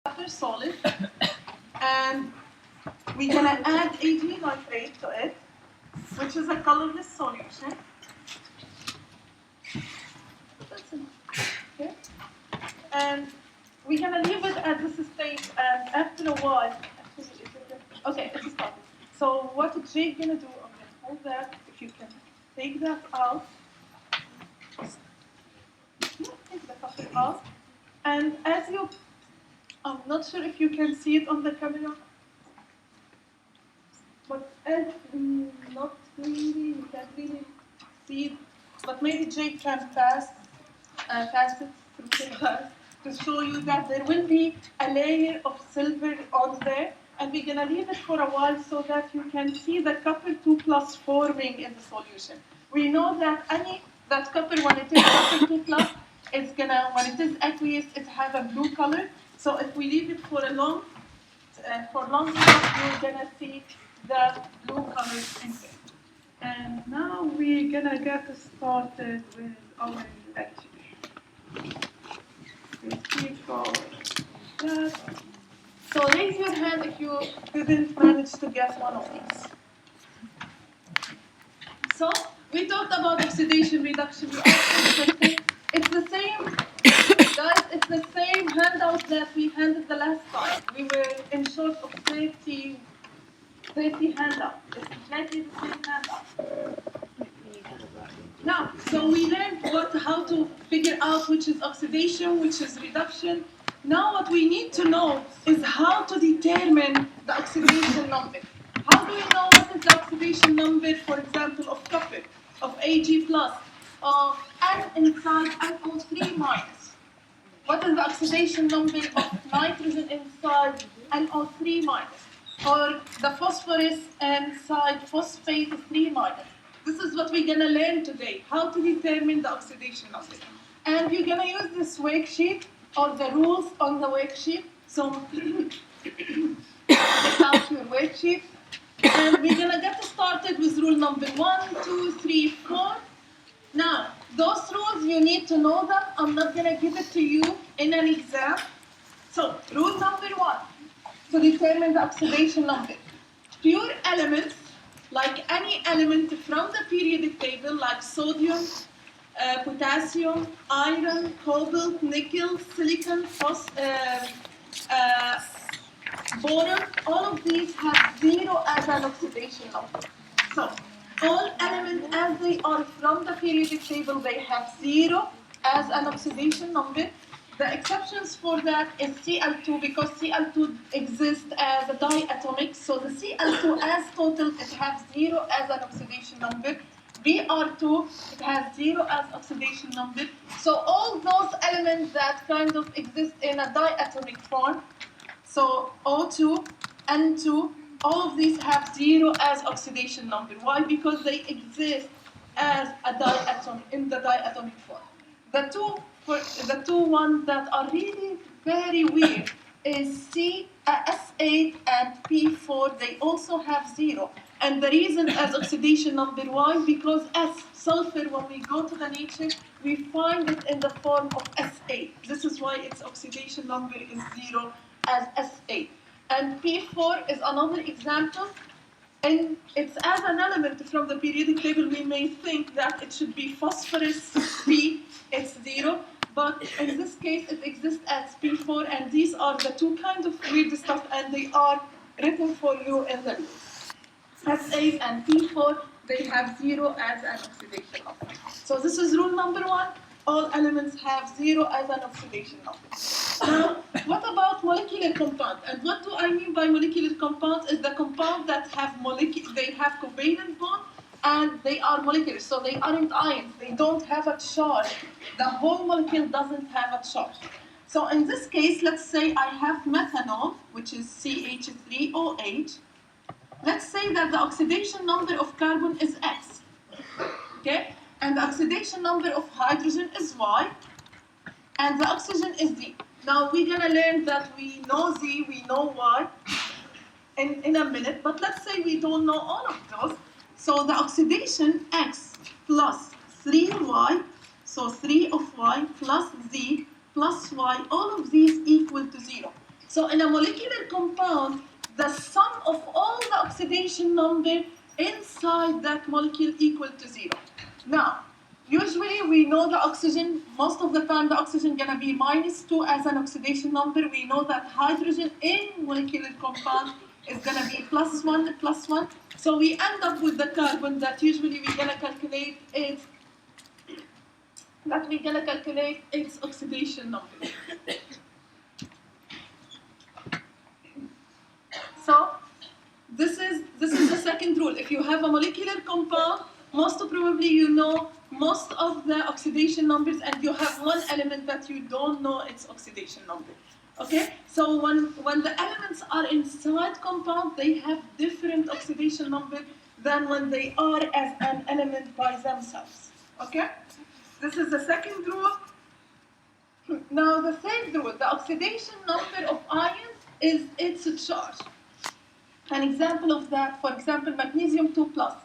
copper solid, and we're gonna add Ag nitrate to it, which is a colorless solution. That's enough. Okay? And we're gonna leave it at this state, and after a while, okay, it's started. So what Jake gonna do? I'm gonna hold that. If you can take that out, take the copper out, and as you, I'm not sure if you can see it on the camera, but as not really, you can't really see it, but maybe Jake can pass it through the glass to show you that there will be a layer of silver on there, and we're gonna leave it for a while so that you can see the copper 2+ forming in the solution. We know that that copper, when it is copper 2+, it's gonna, when it is aqueous, it have a blue color. So if we leave it for long enough, you're gonna see the blue color in there. And now we're gonna get started with our lecture. So raise your hand if you didn't manage to get one of these. So we talked about oxidation reduction. It's the same, guys. It's the same handout that we handed the last time. We were in short of 30 handouts. It's exactly the same handout. Now, so we learned how to figure out which is oxidation, which is reduction. Now what we need to know is how to determine the oxidation number. How do we know what is the oxidation number, for example, of copper, of Ag+, of N inside NO3-? What is the oxidation number of nitrogen inside NO3-? Or the phosphorus inside phosphate 3-? This is what we're going to learn today, how to determine the oxidation number. And you're going to use this worksheet or the rules on the worksheet. So take out your worksheet. And we're going to get started with rule number 1, 2, 3, 4. Now, those rules, you need to know them. I'm not going to give it to you in an exam. So, rule number 1, to determine the oxidation number. Pure elements, like any element from the periodic table, like sodium, potassium, iron, cobalt, nickel, silicon, boron, all of these have 0 as an oxidation number. So, all elements as they are from the periodic table, they have 0 as an oxidation number. The exceptions for that is Cl2, because Cl2 exists as a diatomic, so the Cl2 as total, it has 0 as an oxidation number. Br2, it has 0 as oxidation number. So all those elements that kind of exist in a diatomic form, so O2, N2, all of these have 0 as oxidation number. Why? Because they exist as a diatomic, in the diatomic form. The two ones that are really very weird is S8 and P4. They also have 0. And the reason as oxidation number, why? Because sulfur, when we go to the nature, we find it in the form of S8. This is why its oxidation number is 0 as S8. And P4 is another example. And it's as an element from the periodic table, we may think that it should be phosphorus P, it's 0. But in this case, it exists as P4, and these are the two kinds of weird stuff, and they are written for you in the rules. S8 and P4, they have 0 as an oxidation number. So this is rule number 1. All elements have 0 as an oxidation number. Now, what about molecular compounds? And what do I mean by molecular compounds? Is the compound that have they have covalent bond, and they are molecular, so they aren't ions. They don't have a charge. The whole molecule doesn't have a charge. So in this case, let's say I have methanol, which is CH3OH. Let's say that the oxidation number of carbon is X, okay? And the oxidation number of hydrogen is Y, and the oxygen is Z. Now we're gonna learn that we know Z, we know Y in a minute, but let's say we don't know all of those. So the oxidation X plus 3Y, so 3 of Y plus Z plus Y, all of these equal to 0. So in a molecular compound, the sum of all the oxidation number inside that molecule equal to 0. Now, usually we know the oxygen, most of the time the oxygen gonna be -2 as an oxidation number. We know that hydrogen in molecular compound is gonna be +1, +1. So we end up with the carbon that usually we're gonna calculate its oxidation number. So this is the second rule. If you have a molecular compound, most probably you know most of the oxidation numbers, and you have one element that you don't know its oxidation number. Okay? So when the elements are inside compound, they have different oxidation number than when they are as an element by themselves. Okay? This is the second rule. Now the third rule, the oxidation number of ions is its charge. An example of that, for example, magnesium 2+.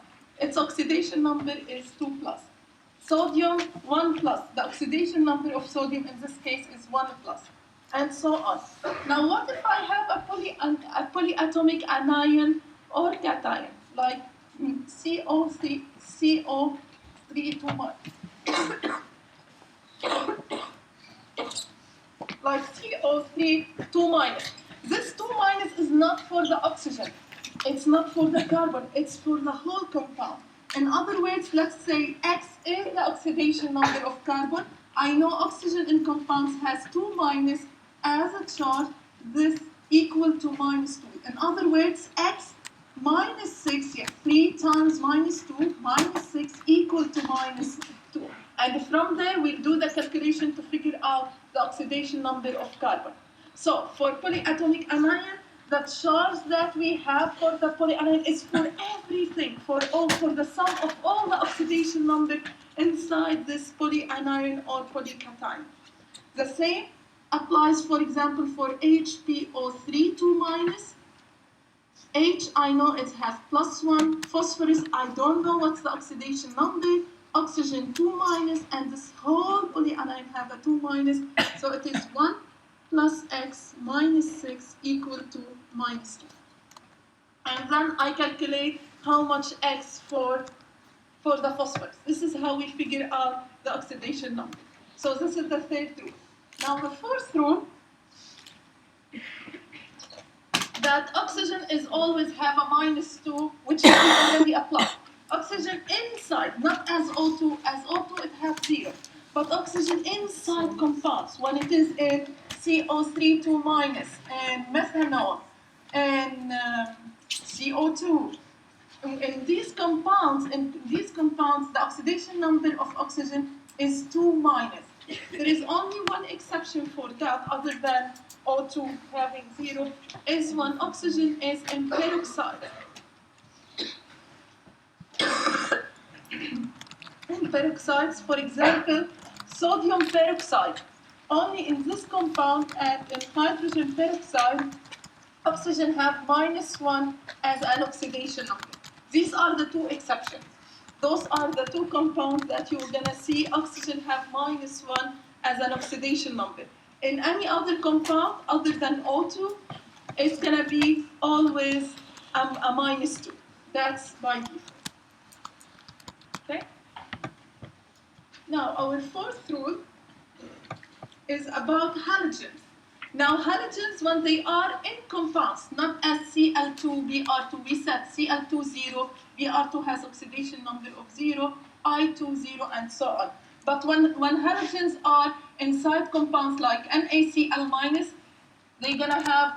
Its oxidation number is 2+. Sodium 1+. The oxidation number of sodium in this case is 1+. And so on. Now what if I have a polyatomic anion or cation, like CO3, CO3 like CO3 2-. This 2- is not for the oxygen. It's not for the carbon. It's for the whole compound. In other words, let's say X is the oxidation number of carbon. I know oxygen in compounds has 2- as a charge. This equal to -2. In other words, X -6, 3 times -2, -6 equal to -2. And from there, we'll do the calculation to figure out the oxidation number of carbon. So for polyatomic anion, the charge that we have for the polyanion is for everything, for the sum of all the oxidation number inside this polyanion or polycation. The same applies, for example, for HPO3 2-. H, I know it has +1. Phosphorus, I don't know what's the oxidation number. Oxygen 2-, and this whole polyanion have a 2-, so it is 1 plus X -6 equal to -2. And then I calculate how much X for the phosphorus. This is how we figure out the oxidation number. So this is the third rule. Now the fourth rule, that oxygen is always have a -2, which is already applied. Oxygen inside, not as O2. As O2 it has 0. But oxygen inside compounds, when it is in CO3 2- and methanol and CO2. In these compounds, the oxidation number of oxygen is 2-. There is only one exception for that, other than O2 having 0, is when oxygen is in peroxide. In peroxides, for example, sodium peroxide. Only in this compound and in hydrogen peroxide, oxygen have -1 as an oxidation number. These are the two exceptions. Those are the two compounds that you're gonna see oxygen have -1 as an oxidation number. In any other compound other than O2, it's gonna be always a -2. That's by default. Okay? Now, our fourth rule is about halogens. Now, halogens, when they are in compounds, not as Cl2, Br2, we said Cl2 0, Br2 has oxidation number of 0, I2 0, and so on. But when halogens are inside compounds like NaCl-, they're gonna have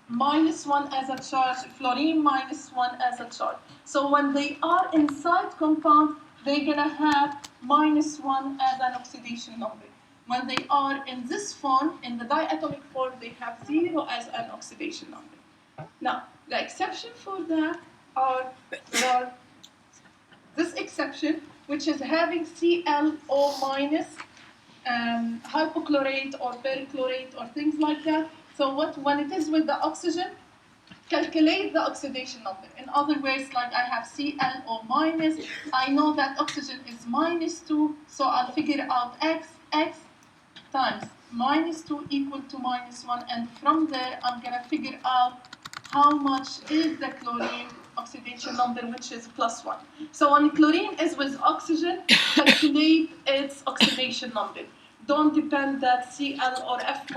-1 as a charge, fluorine -1 as a charge. So when they are inside compounds, they're gonna have -1 as an oxidation number. When they are in this form, in the diatomic form, they have 0 as an oxidation number. Now, the exception for that are this exception, which is having ClO-, hypochlorate or perchlorate or things like that. So when it is with the oxygen, calculate the oxidation number. In other words, like I have ClO-, I know that oxygen is -2, so I'll figure out X times -2 equal to -1, and from there I'm gonna figure out how much is the chlorine oxidation number, which is +1. So when chlorine is with oxygen, calculate its oxidation number. Don't depend that Cl or F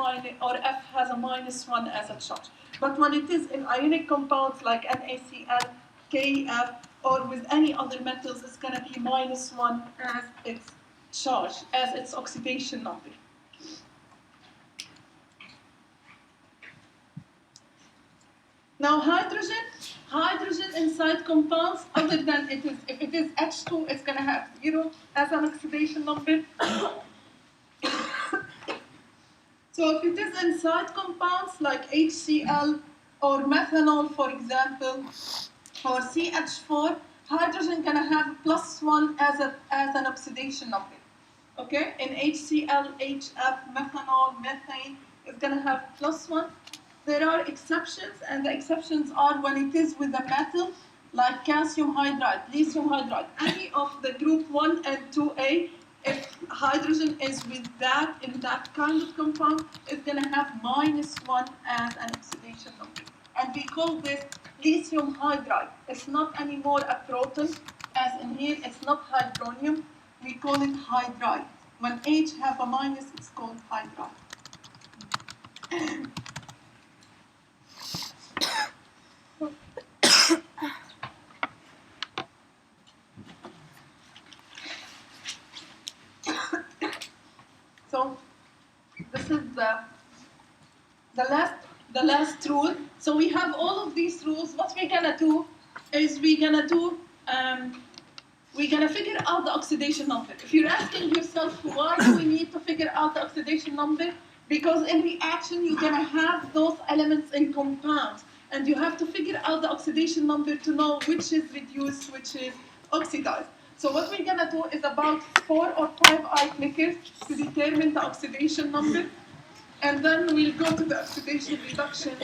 has a -1 as a charge. But when it is in ionic compounds like NaCl, KF, or with any other metals, it's gonna be -1 as its charge, as its oxidation number. Now hydrogen inside compounds, other than if it is H2, it's going to have 0 as an oxidation number. So if it is inside compounds like HCl or methanol, for example, or CH4, hydrogen going to have +1 as an oxidation number. Okay, in HCl, HF, methanol, methane, it's going to have +1. There are exceptions, and the exceptions are when it is with a metal, like calcium hydride, lithium hydride, any of the group 1 and 2A, if hydrogen is with that, in that kind of compound, it's going to have -1 as an oxidation number. And we call this lithium hydride. It's not anymore a proton, as in here, it's not hydronium. We call it hydride. When H have a minus, it's called hydride. So this is the last rule. So we have all of these rules. What we're gonna do is we're gonna figure out the oxidation number. If you're asking yourself why do we need to figure out the oxidation number, because in reaction you're gonna have those elements in compounds, and you have to figure out the oxidation number to know which is reduced, which is oxidized. So what we're gonna do is about 4 or 5 eye clickers to determine the oxidation number, and then we'll go to the oxidation reduction.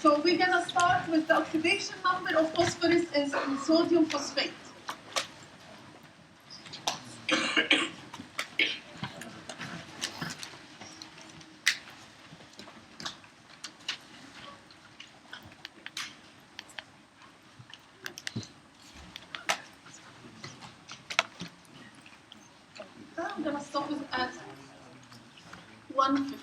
So we're gonna start with the oxidation number of phosphorus in sodium phosphate. I'm gonna stop it at 150.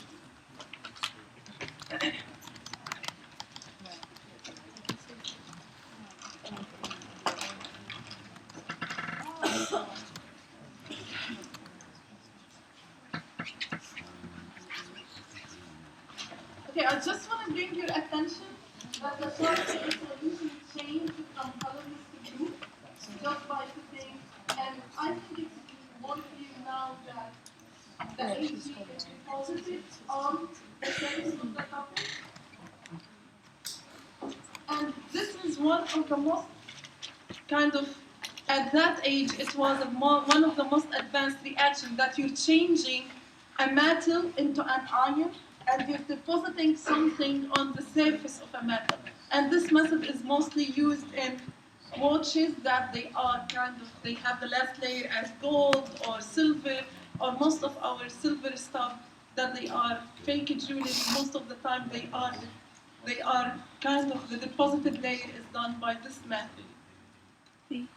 Okay, I just want to bring your attention that the surface solution changed from colorless to blue just by putting, and I think it's more clear now that the Ag is positive on the surface of the couple. And this is one of the most at that age, it was one of the most advanced reactions that you're changing a metal into an ion, and you're depositing something on the surface of a metal. And this method is mostly used in watches that they have the last layer as gold or silver, or most of our silver stuff that they are fake jewelry. Most of the time they are the deposited layer is done by this method. See?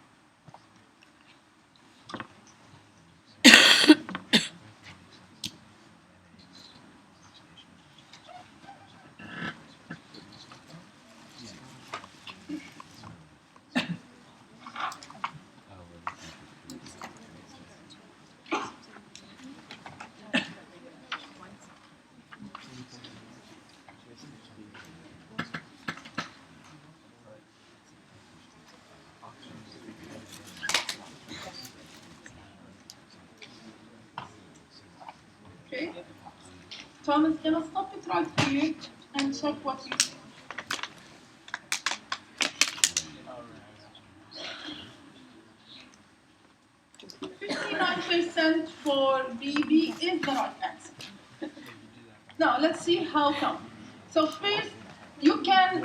Okay. Tom is gonna stop it right here and check what you think. 59% for BB is the right answer. Now let's see how come. So first, you can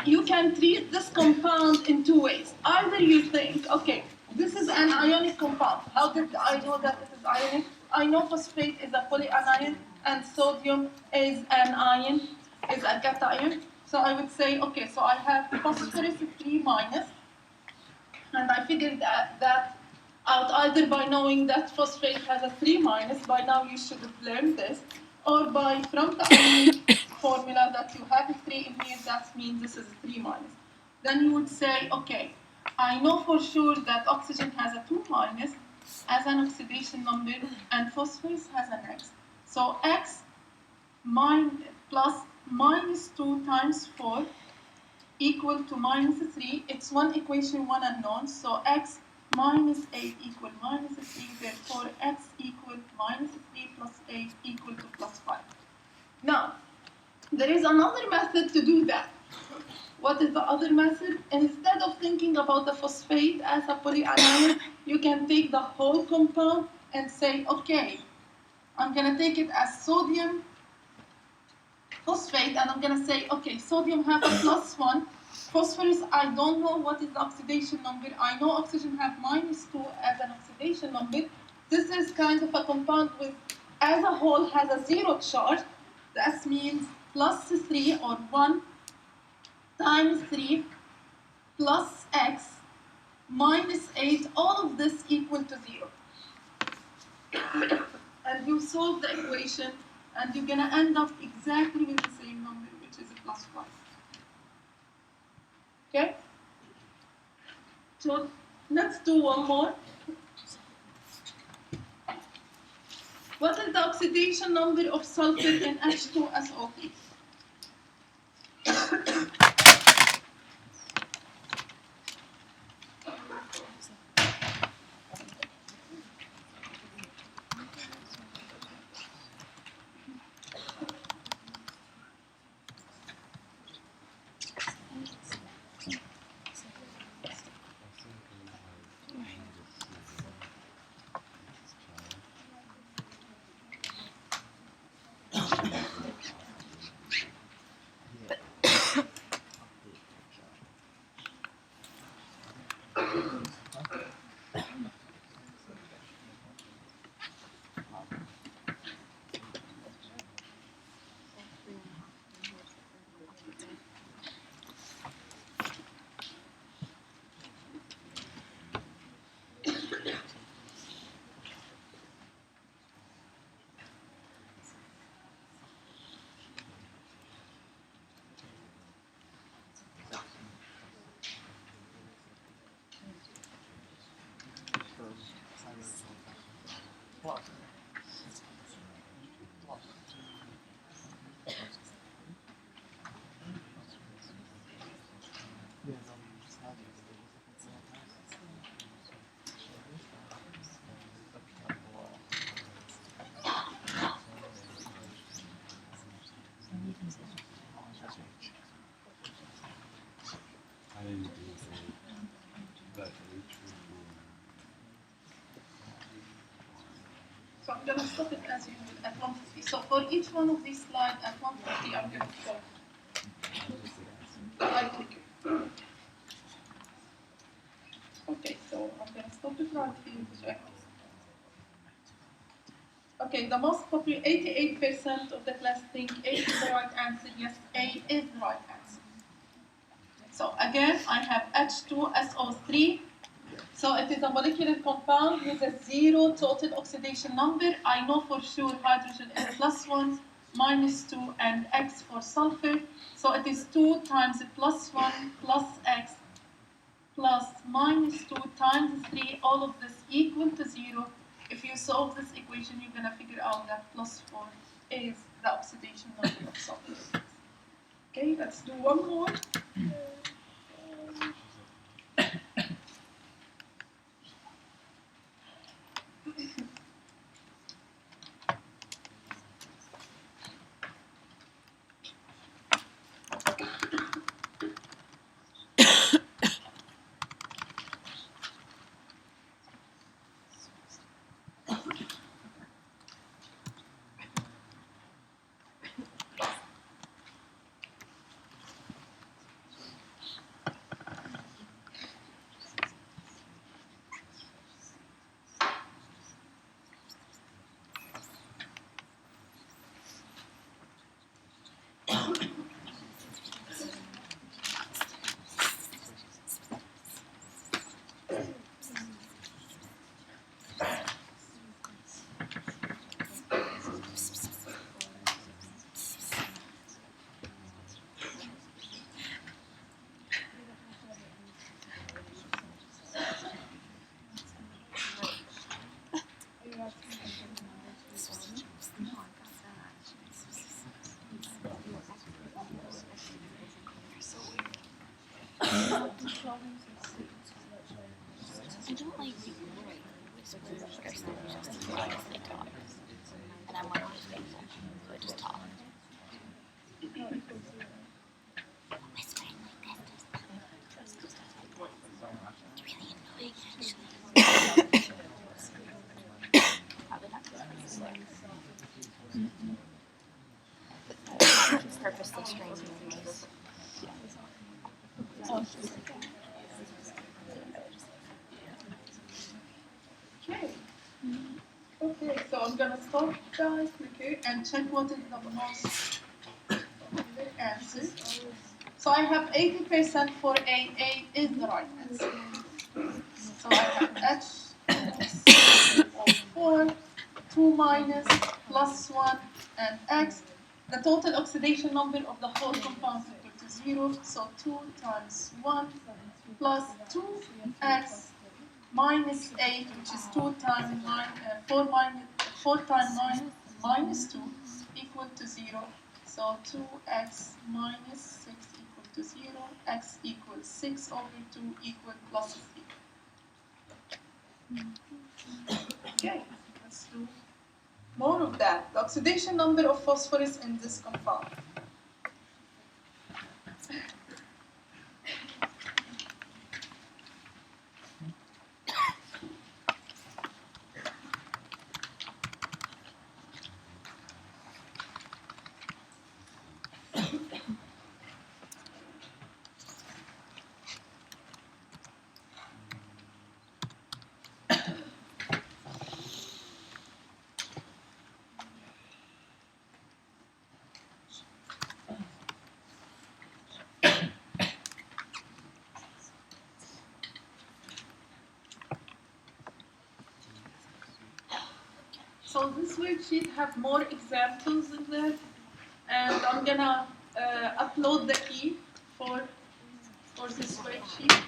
treat this compound in 2 ways. Either you think, okay, this is an ionic compound. How did I know that it is ionic? I know phosphate is a polyanion and sodium is an ion, is a cation. So I would say, okay, so I have phosphorus 3 minus, and I figured that out either by knowing that phosphate has a 3 minus, by now you should have learned this, or by from the element formula that you have a 3 in here, that means this is a 3 minus. Then you would say, okay, I know for sure that oxygen has a 2 minus as an oxidation number, and phosphorus has an X. So X plus minus 2 times 4 equal to minus 3. It's one equation, one unknown. So X minus 8 equal minus 3. Therefore, X equal minus 3 plus 8 equal to plus 5. Now, there is another method to do that. What is the other method? Instead of thinking about the phosphate as a polyanion, you can take the whole compound and say, okay, I'm going to take it as sodium phosphate, and I'm going to say, okay, sodium has a plus 1. Phosphorus, I don't know what is the oxidation number. I know oxygen have minus 2 as an oxidation number. This is kind of a compound with, as a whole, has a 0 charge. That means plus 3 or 1 times 3 plus X minus 8, all of this equal to 0. And you solve the equation, and you're going to end up exactly with the same number, which is a plus 5. Okay? So let's do one more. What is the oxidation number of sulfur in H2SO3? So I'm going to stop it as usual at 150. So for each one of these slides at 150, I'm going to stop. Right click. Okay, so I'm going to stop it right here to check. Okay, the most popular, 88% of the class think A is the right answer. Yes, A is the right answer. So again, I have H2SO3. So it is a molecular compound with a 0 total oxidation number. I know for sure hydrogen is plus 1, minus 2, and X for sulfur. So it is 2 times plus 1 plus X plus minus 2 times 3. All of this equal to 0. If you solve this equation, you're going to figure out that plus 4 is the oxidation number of sulfur. Okay, let's do one more. And I'm one of those people who would just talk. Whispering like this. It's really annoying, actually. Probably not purposely strange noises. Okay. Okay, so I'm gonna stop, guys, okay, and check what is the most answer. So I have 80% for A. A is the right answer. So I have H of 4, 2 minus, plus 1, and X. The total oxidation number of the whole compound is equal to 0. So 2 times 1 plus 2x minus 8, which is 2 times 9, 4 times 9 minus 2 equal to 0. So 2x minus 6 equal to 0. X equals 6 over 2 equal plus 3. Okay, let's do more of that. The oxidation number of phosphorus in this compound. So this worksheet have more examples in there, and I'm gonna upload the key for this worksheet.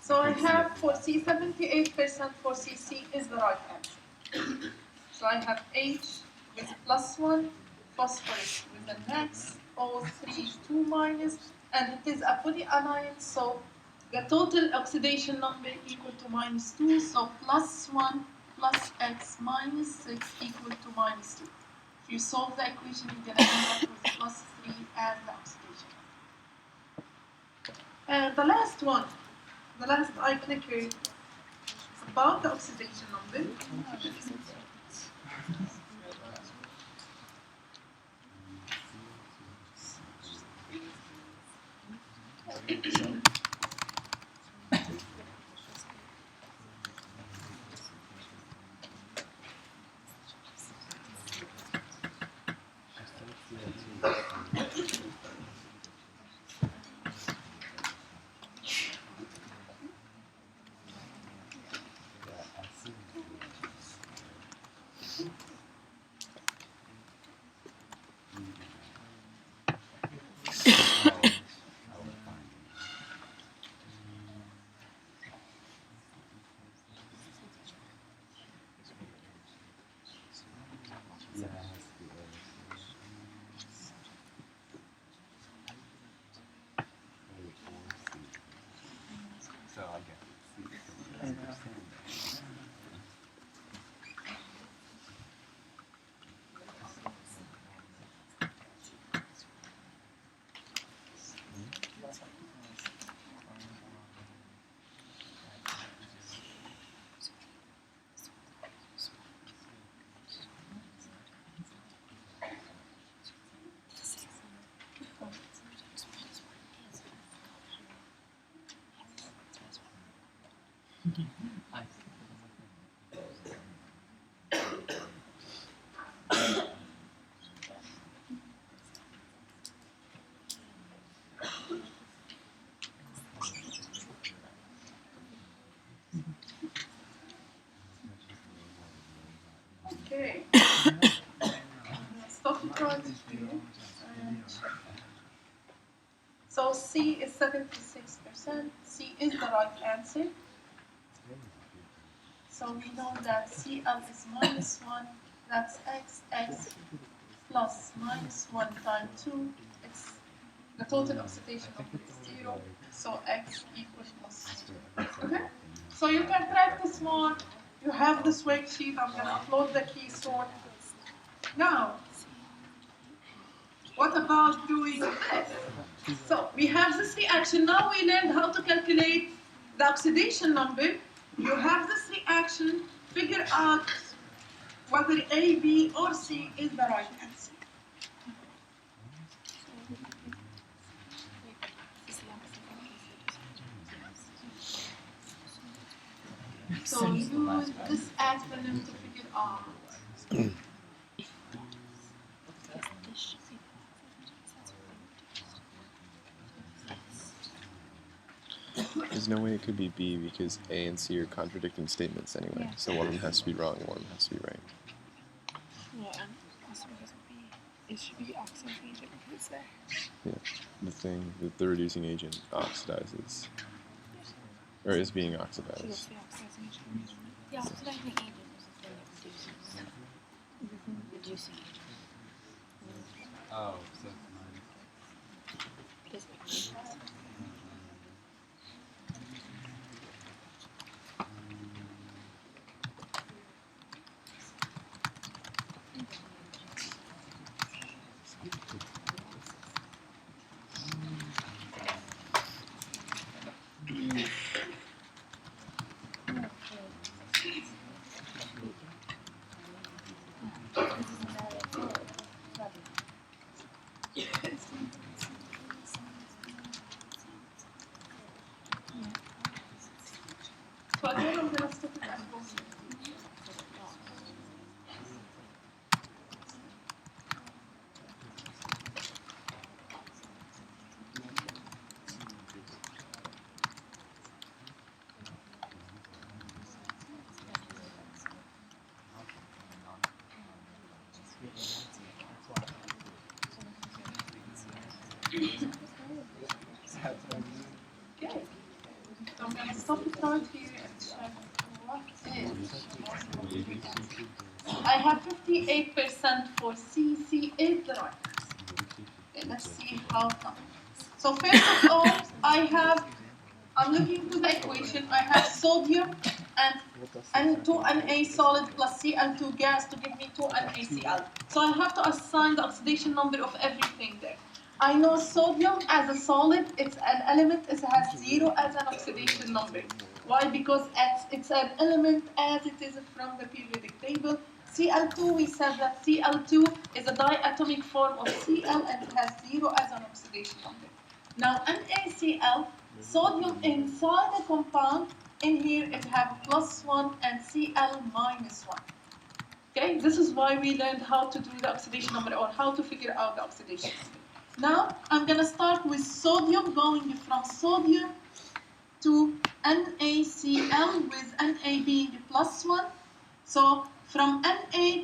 So I have for C 78% for CC is the right answer. So I have H with plus 1, phosphorus with an X, O3 2 minus, and it is a polyanion, so the total oxidation number equal to minus 2, so plus 1 plus X minus 6 equal to minus 2. If you solve the equation, you're going to end up with plus 3 as the oxidation. And the last one, the last I clicker about the oxidation number. Okay. Stop it right here. So C is 76%. C is the right answer. So we know that Cl is minus 1. That's x plus minus 1 times 2. It's the total oxidation number is 0. So x equals plus 2. Okay? So you can practice more. You have this worksheet. I'm going to upload the key sort. Now, what about doing this? So we have this reaction. Now we learned how to calculate the oxidation number. You have this reaction. Figure out whether A, B, or C is the right answer. So use this acronym to figure out. There's no way it could be B because A and C are contradicting statements anyway. Yeah. So one of them has to be wrong and one of them has to be right. Yeah, and also because it should be oxidizing agent because it's there. Yeah. The reducing agent oxidizes. Or is being So oxidized. that's the oxidizing agent. The oxidizing agent is the thing that reduces. Reducing agent. Oh, so it's Because it So again, I'm going to stop it at both. Okay. So I'm going to stop it right here and check what is. I have 58% for C. C is the right answer. Okay, let's see how come. So first of all, I'm looking to the equation. I have sodium and N2Na solid plus Cl2 gas to give me 2NaCl. So I have to assign the oxidation number of everything there. I know sodium as a solid, it's an element, it has 0 as an oxidation number. Why? Because it's an element as it is from the periodic table. Cl2, we said that Cl2 is a diatomic form of Cl and it has 0 as an oxidation number. Now NaCl, sodium inside the compound, in here it have +1 and Cl -1. Okay, this is why we learned how to do the oxidation number or how to figure out the oxidation number. Now I'm gonna start with sodium, going from sodium to NaCl with Na being +1. So from Na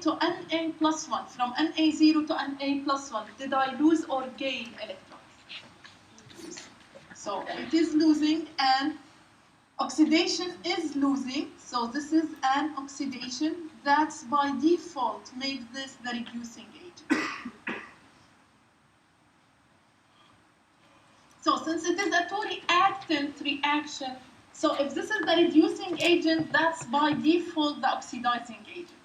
to Na +1, from Na0 to Na +1, did I lose or gain electrons? So it is losing, and oxidation is losing. So this is an oxidation. That's by default makes this the reducing agent. So since it is a two-reactant reaction, so if this is the reducing agent, that's by default the oxidizing agent.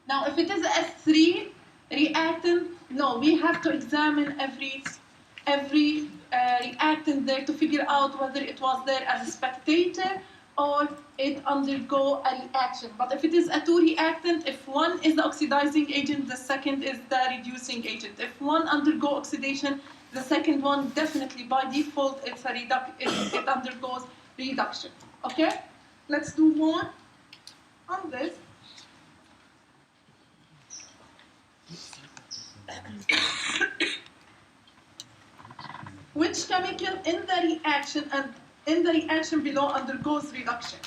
Now, if it is a 3 reactant, no, we have to examine every reactant there to figure out whether it was there as a spectator or it undergo a reaction. But if it is a 2 reactant, if one is the oxidizing agent, the second is the reducing agent. If one undergo oxidation, The second one, definitely by default, it's a it undergoes reduction. Okay? Let's do more on this. Which chemical in the reaction below undergoes reduction?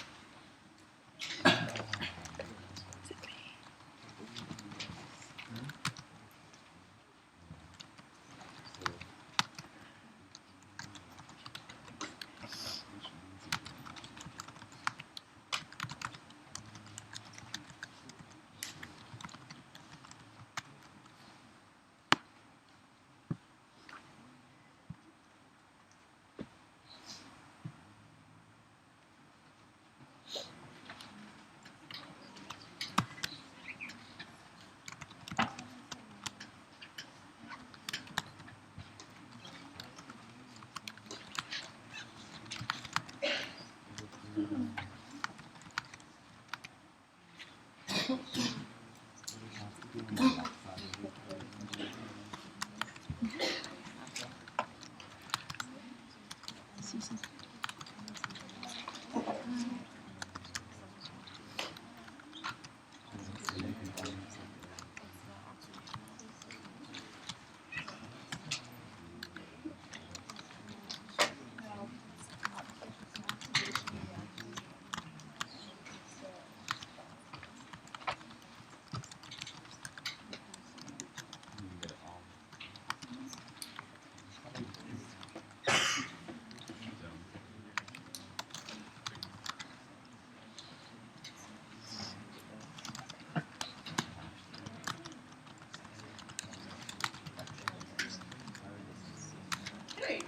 Great.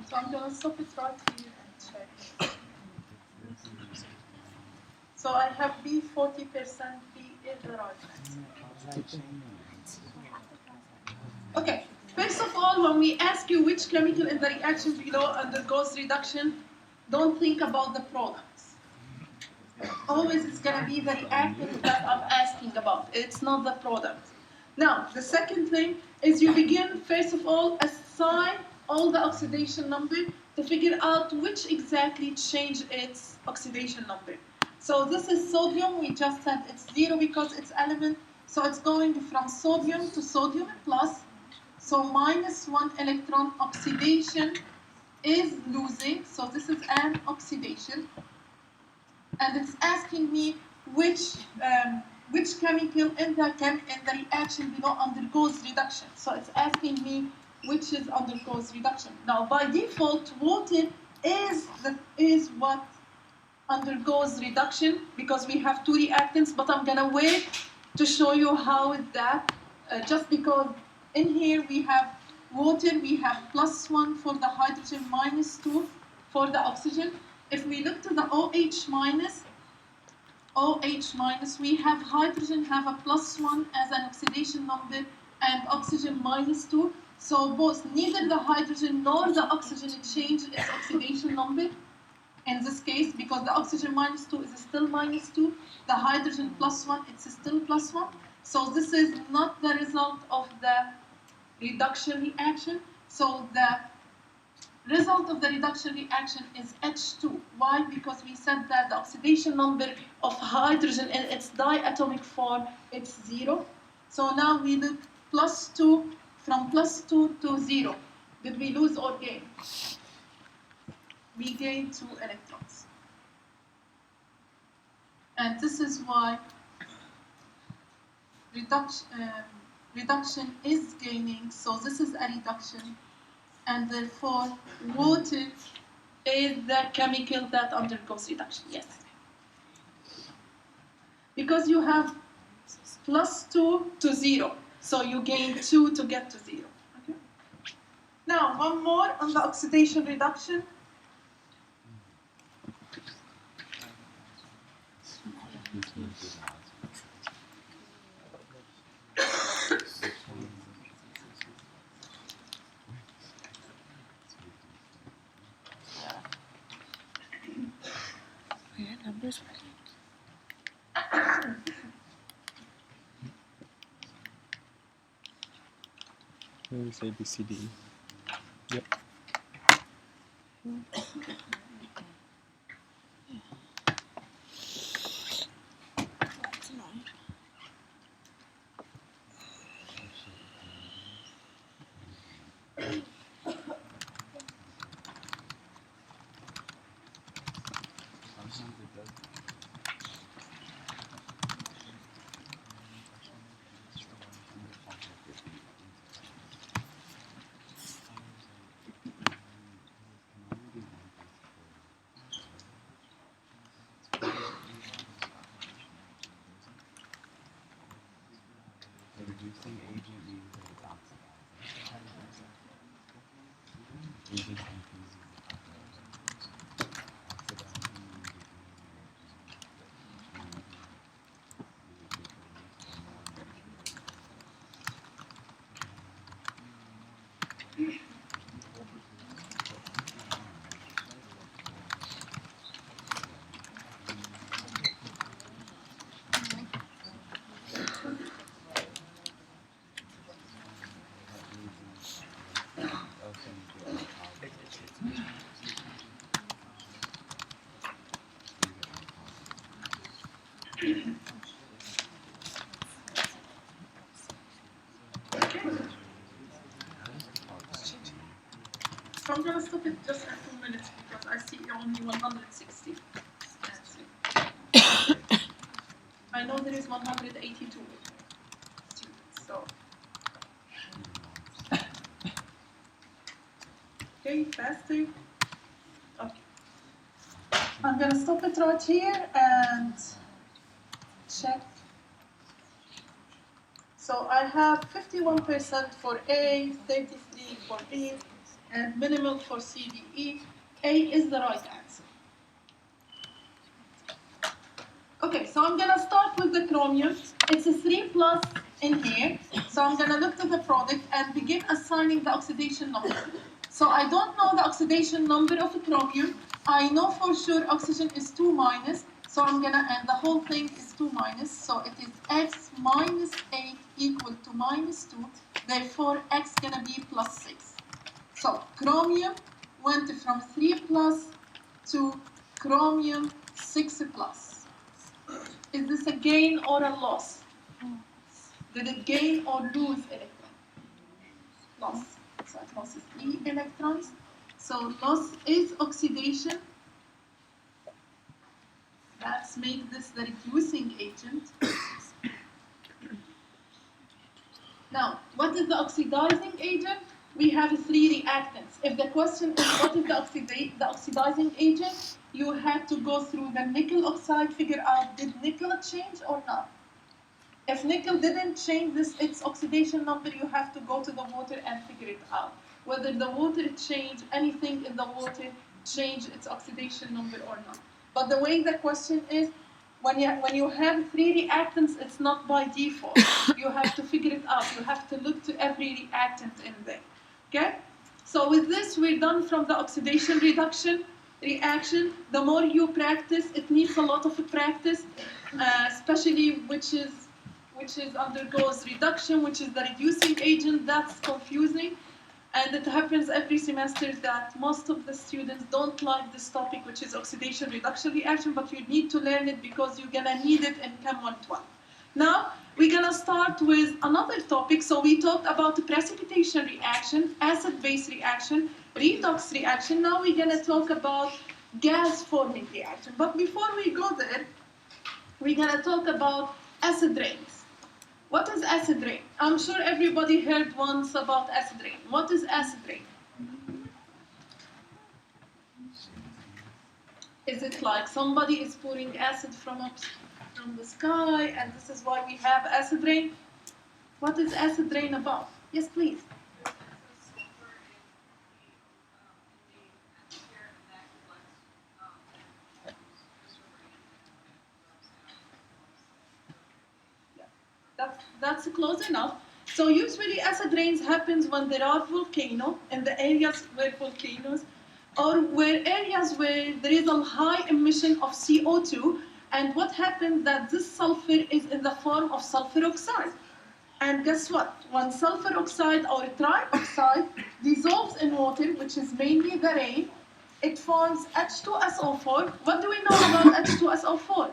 So I'm going to stop it right here and check. So I have B 40%, B is the right answer. Okay, first of all, when we ask you which chemical in the reaction below undergoes reduction, don't think about the products. Always it's going to be the reactant that I'm asking about. It's not the product. Now, the second thing is you begin, first of all, assign all the oxidation number to figure out which exactly change its oxidation number. So this is sodium. We just said it's 0 because it's element. So it's going from sodium to sodium plus. So minus 1 electron oxidation is losing. So this is an oxidation. And it's asking me which chemical in the reaction below undergoes reduction. So it's asking me which is undergoes reduction. Now by default, water is what undergoes reduction because we have two reactants, but I'm gonna wait to show you how is that. Just because in here we have water, we have +1 for the hydrogen, -2 for the oxygen. If we look to the OH minus, we have hydrogen have a +1 as an oxidation number and oxygen -2. So both neither the hydrogen nor the oxygen change its oxidation number in this case because the oxygen -2 is still -2. The hydrogen +1, it's still +1. So this is not the result of the reduction reaction. So the result of the reduction reaction is H2. Why? Because we said that the oxidation number of hydrogen in its diatomic form, it's 0. So now we look +2, from +2 to 0. Did we lose or gain? We gain 2 electrons. And this is why reduction is gaining. So this is a reduction. And therefore, water is the chemical that undergoes reduction. Yes. Because you have +2 to 0. So you gain 2 to get to 0. Okay? Now, one more on the oxidation reduction. Your numbers working? Maybe say B, C, D, E. Yep. That's annoying. Sometimes it does. The reducing agent means that it's oxidizing. Agent confuses the population. Oxidizing means it's So I'm gonna stop it just at 2 minutes because I see only 160. I know there is 182 students, so. Okay, faster. Okay. I'm gonna stop it right here and check. So I have 51% for A, 33 for B, and minimal for CDE. A is the right answer. Okay, so I'm gonna start with the chromium. It's a 3 plus in here. So I'm gonna look to the product and begin assigning the oxidation number. So I don't know the oxidation number of a chromium. I know for sure oxygen is 2 minus. So I'm gonna, and the whole thing is 2 minus. So it is x minus 8 equal to minus 2. Therefore, x gonna be plus 6. So chromium went from 3 plus to chromium 6 plus. Is this a gain or a loss? Did it gain or lose electron? Loss. So it loses 3 electrons. So loss is oxidation. That's made this the reducing agent. Now, what is the oxidizing agent? We have 3 reactants. If the question is what is the oxidizing agent, you have to go through the nickel oxide, figure out did nickel change or not. If nickel didn't change its oxidation number, you have to go to the water and figure it out. Whether the water changed, anything in the water changed its oxidation number or not. But the way the question is, when you have 3 reactants, it's not by default. You have to figure it out. You have to look to every reactant in there. Okay? So with this, we're done from the oxidation reduction reaction. The more you practice, it needs a lot of practice, especially which undergoes reduction, which is the reducing agent. That's confusing. And it happens every semester that most of the students don't like this topic, which is oxidation reduction reaction, but you need to learn it because you're gonna need it in Chem 112. Now, we're gonna start with another topic. So we talked about the precipitation reaction, acid-base reaction, redox reaction. Now we're gonna talk about gas-forming reaction. But before we go there, we're gonna talk about acid rains. What is acid rain? I'm sure everybody heard once about acid rain. What is acid rain? Is it like somebody is pouring acid from the sky and this is why we have acid rain? What is acid rain about? Yes, please. That's close enough. So usually acid rains happens when there are volcanoes in the areas where volcanoes, or where areas where there is a high emission of CO2, and what happens that this sulfur is in the form of sulfur oxide. And guess what? When sulfur oxide or trioxide dissolves in water, which is mainly the rain, it forms H2SO4. What do we know about H2SO4?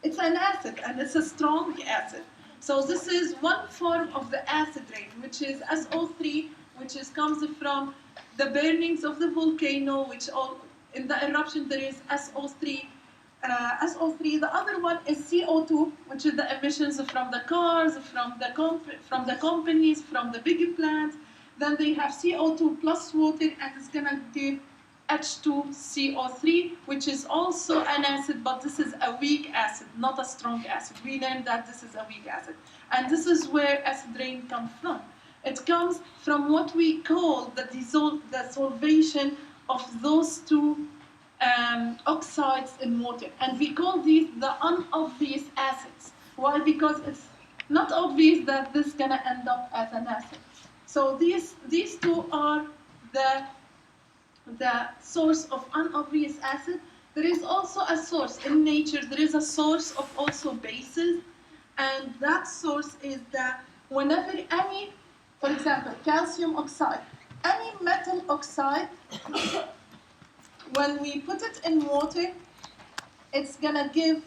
It's an acid, and it's a strong acid. So this is one form of the acid rain, which is SO3, which comes from the burnings of the volcano, which all in the eruption there is SO3. SO3. The other one is CO2, which is the emissions from the cars, from the companies, from the big plants. Then they have CO2 plus water, and it's gonna give H2CO3, which is also an acid, but this is a weak acid, not a strong acid. We learned that this is a weak acid. And this is where acid rain comes from. It comes from what we call the solvation of those two oxides in water. And we call these the unobvious acids. Why? Because it's not obvious that this is going to end up as an acid. So these two are the source of unobvious acid. There is also a source in nature. There is a source of also bases, and that source is that whenever any, for example, calcium oxide, any metal oxide, when we put it in water, it's gonna give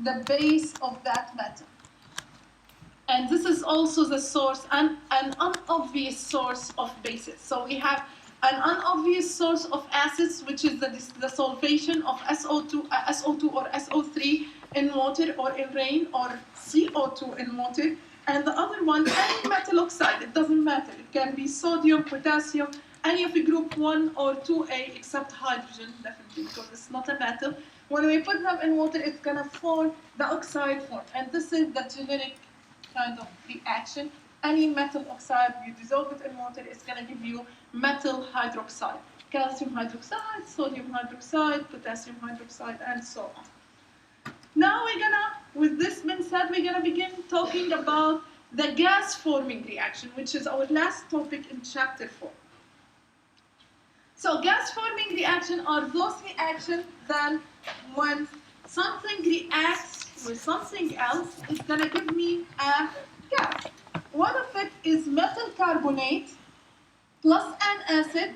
the base of that metal. And this is also the source, an unobvious source of bases. So we have an unobvious source of acids, which is the solvation of SO2 or SO3 in water or in rain, or CO2 in water. And the other one, any metal oxide, it doesn't matter. It can be sodium, potassium, any of the group 1 or 2A, except hydrogen, definitely, because it's not a metal. When we put them in water, it's going to form the oxide form. And this is the generic kind of reaction. Any metal oxide, you dissolve it in water, it's going to give you metal hydroxide. Calcium hydroxide, sodium hydroxide, potassium hydroxide, and so on. Now with this being said, we're going to begin talking about the gas-forming reaction, which is our last topic in chapter 4. So gas-forming reaction are those reactions that when something reacts with something else, it's going to give me a gas. One of it is metal carbonate plus an acid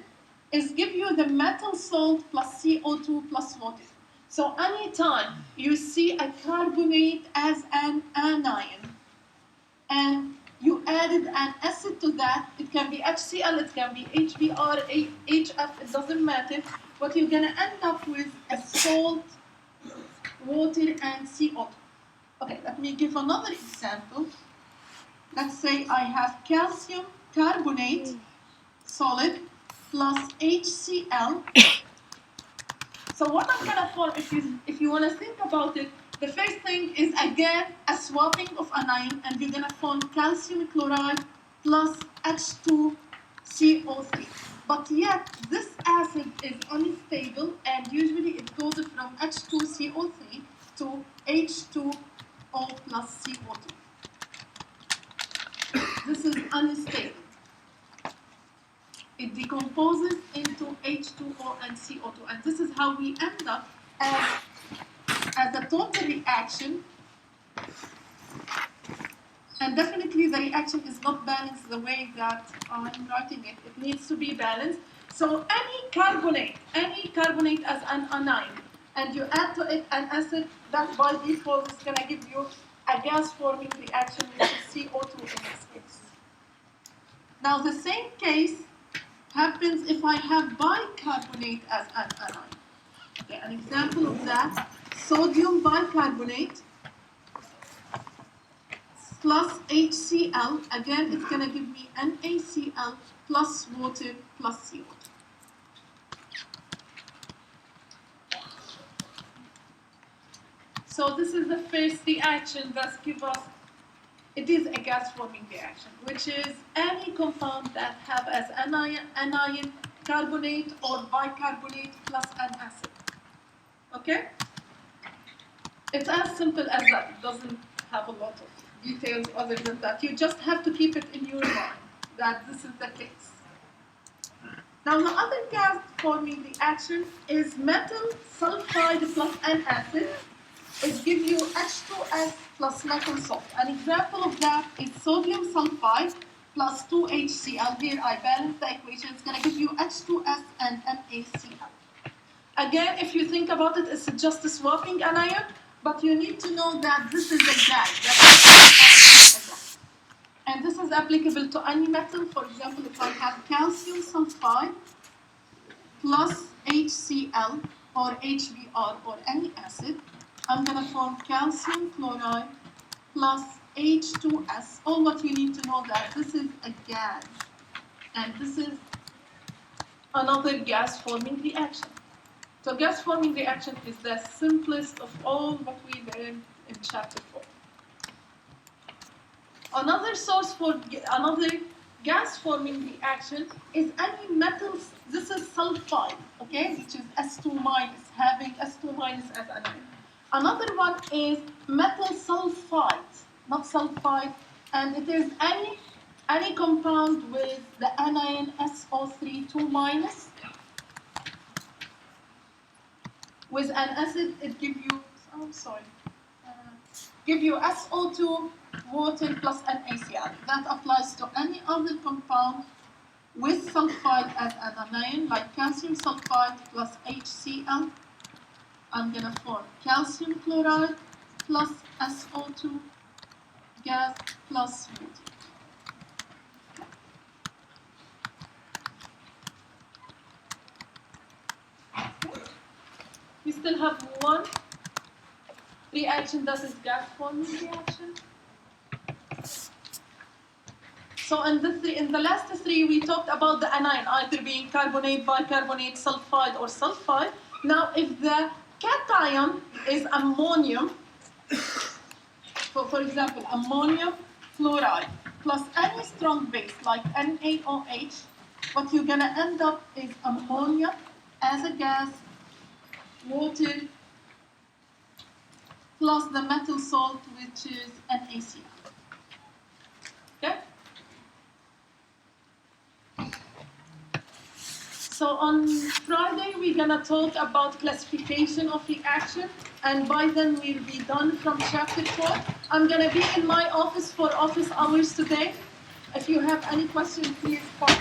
is give you the metal salt plus CO2 plus water. So anytime you see a carbonate as an anion and you added an acid to that, it can be HCl, it can be HBr, HF, it doesn't matter, but you're going to end up with a salt, water, and CO2. Okay, let me give another example. Let's say I have calcium carbonate solid plus HCl. So what I'm going to form, if you want to think about it, the first thing is again a swapping of anion, and you're going to form calcium chloride plus H2CO3. But yet this acid is unstable, and usually it goes from H2CO3 to H2O plus CO2. This is unstable. It decomposes into H2O and CO2, and this is how we end up as a total reaction. And definitely the reaction is not balanced the way that I'm writing it. It needs to be balanced. So any carbonate as an anion, and you add to it an acid, that by default is going to give you a gas-forming reaction, which is CO2 in this case. Now the same case happens if I have bicarbonate as an anion. Okay, an example of that, sodium bicarbonate plus HCl, again it's going to give me NaCl plus water plus CO2. So this is the first reaction that gives us, it is a gas-forming reaction, which is any compound that have as anion, carbonate or bicarbonate plus an acid. Okay? It's as simple as that. It doesn't have a lot of details other than that. You just have to keep it in your mind that this is the case. Now the other gas-forming reaction is metal sulfide plus an acid. it gives you H2S plus metal salt. An example of that is sodium sulfide plus 2HCl. Here I balance the equation. It's going to give you H2S and NaCl. Again, if you think about it, it's just a swapping anion, but you need to know that this is a gas. And this is applicable to any metal. For example, if I have calcium sulfide plus HCl or HBr or any acid, I'm going to form calcium chloride plus H2S. All what you need to know that this is a gas. And this is another gas-forming reaction. So gas-forming reaction is the simplest of all what we learned in chapter 4. Another source for another gas-forming reaction is any metals. This is sulfide, okay, which is S2 minus, having S2 minus as anion. Another one is metal sulfide, not sulfide, and it is any compound with the anion SO3 2 minus. With an acid, it gives you, give you SO2, water plus NaCl. That applies to any other compound with sulfide as an anion, like calcium sulfide plus HCl. I'm going to form calcium chloride plus SO2 gas plus water. We still have one reaction that is gas-forming reaction. So in the last three, we talked about the anion either being carbonate, bicarbonate, sulfide, or sulfide. Now, if the cation is ammonium, for example, ammonium fluoride plus any strong base like NaOH, what you're going to end up is ammonia as a gas, water plus the metal salt, which is NaCl. Okay? So on Friday, we're going to talk about classification of reaction, and by then we'll be done from chapter 4. I'm going to be in my office for office hours today. If you have any questions, please call.